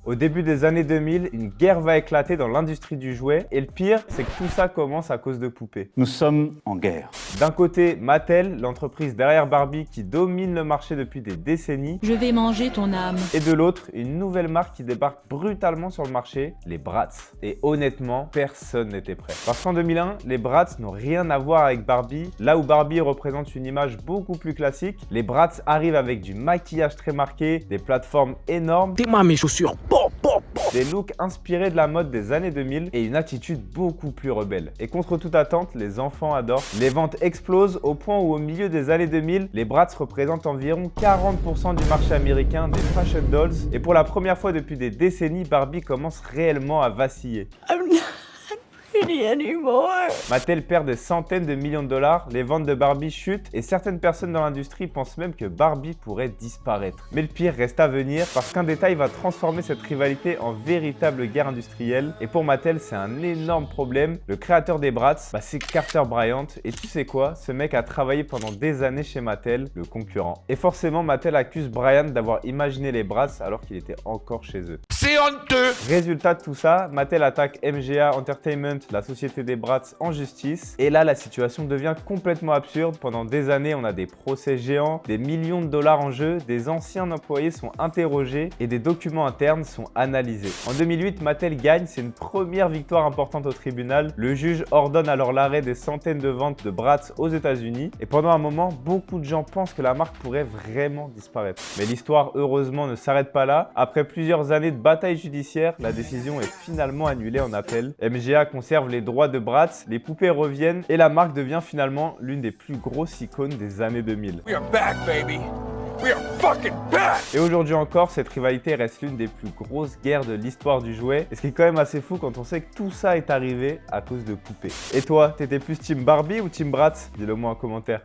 Au début des années 2000, une guerre va éclater dans l'industrie du jouet et le pire, c'est que tout ça commence à cause de poupées. Nous sommes en guerre. D'un côté, Mattel, l'entreprise derrière Barbie qui domine le marché depuis des décennies. Je vais manger ton âme. Et de l'autre, une nouvelle marque qui débarque brutalement sur le marché, les Bratz. Et honnêtement, personne n'était prêt. Parce qu'en 2001, les Bratz n'ont rien à voir avec Barbie. Là où Barbie représente une image beaucoup plus classique, les Bratz arrivent avec du maquillage très marqué, des plateformes énormes, T'es mes chaussures. des looks inspirés de la mode des années 2000 et une attitude beaucoup plus rebelle. Et contre toute attente, les enfants adorent. Les ventes explosent au point où au milieu des années 2000, les Bratz représentent environ 40% du marché américain des fashion dolls. Et pour la première fois depuis des décennies, Barbie commence réellement à vaciller. Mattel perd des centaines de millions de dollars, les ventes de Barbie chutent et certaines personnes dans l'industrie pensent même que Barbie pourrait disparaître. Mais le pire reste à venir parce qu'un détail va transformer cette rivalité en véritable guerre industrielle et pour Mattel c'est un énorme problème. Le créateur des Bratz, c'est Carter Bryant et tu sais quoi, ce mec a travaillé pendant des années chez Mattel, le concurrent. Et forcément Mattel accuse Bryant d'avoir imaginé les Bratz alors qu'il était encore chez eux. C'est honteux. Résultat de tout ça, Mattel attaque MGA Entertainment, la société des Bratz, en justice. Et là, la situation devient complètement absurde. Pendant des années, on a des procès géants, des millions de dollars en jeu, des anciens employés sont interrogés et des documents internes sont analysés. En 2008, Mattel gagne, c'est une première victoire importante au tribunal. Le juge ordonne alors l'arrêt des centaines de ventes de Bratz aux États-Unis. Et pendant un moment, beaucoup de gens pensent que la marque pourrait vraiment disparaître. Mais l'histoire, heureusement, ne s'arrête pas là. Après plusieurs années de bataille judiciaire, la décision est finalement annulée en appel. MGA conserve les droits de Bratz, les poupées reviennent et la marque devient finalement l'une des plus grosses icônes des années 2000. We are back, baby. We are fucking back. Et aujourd'hui encore, cette rivalité reste l'une des plus grosses guerres de l'histoire du jouet. Et ce qui est quand même assez fou quand on sait que tout ça est arrivé à cause de poupées. Et toi, t'étais plus team Barbie ou team Bratz? Dis-le moi en commentaire.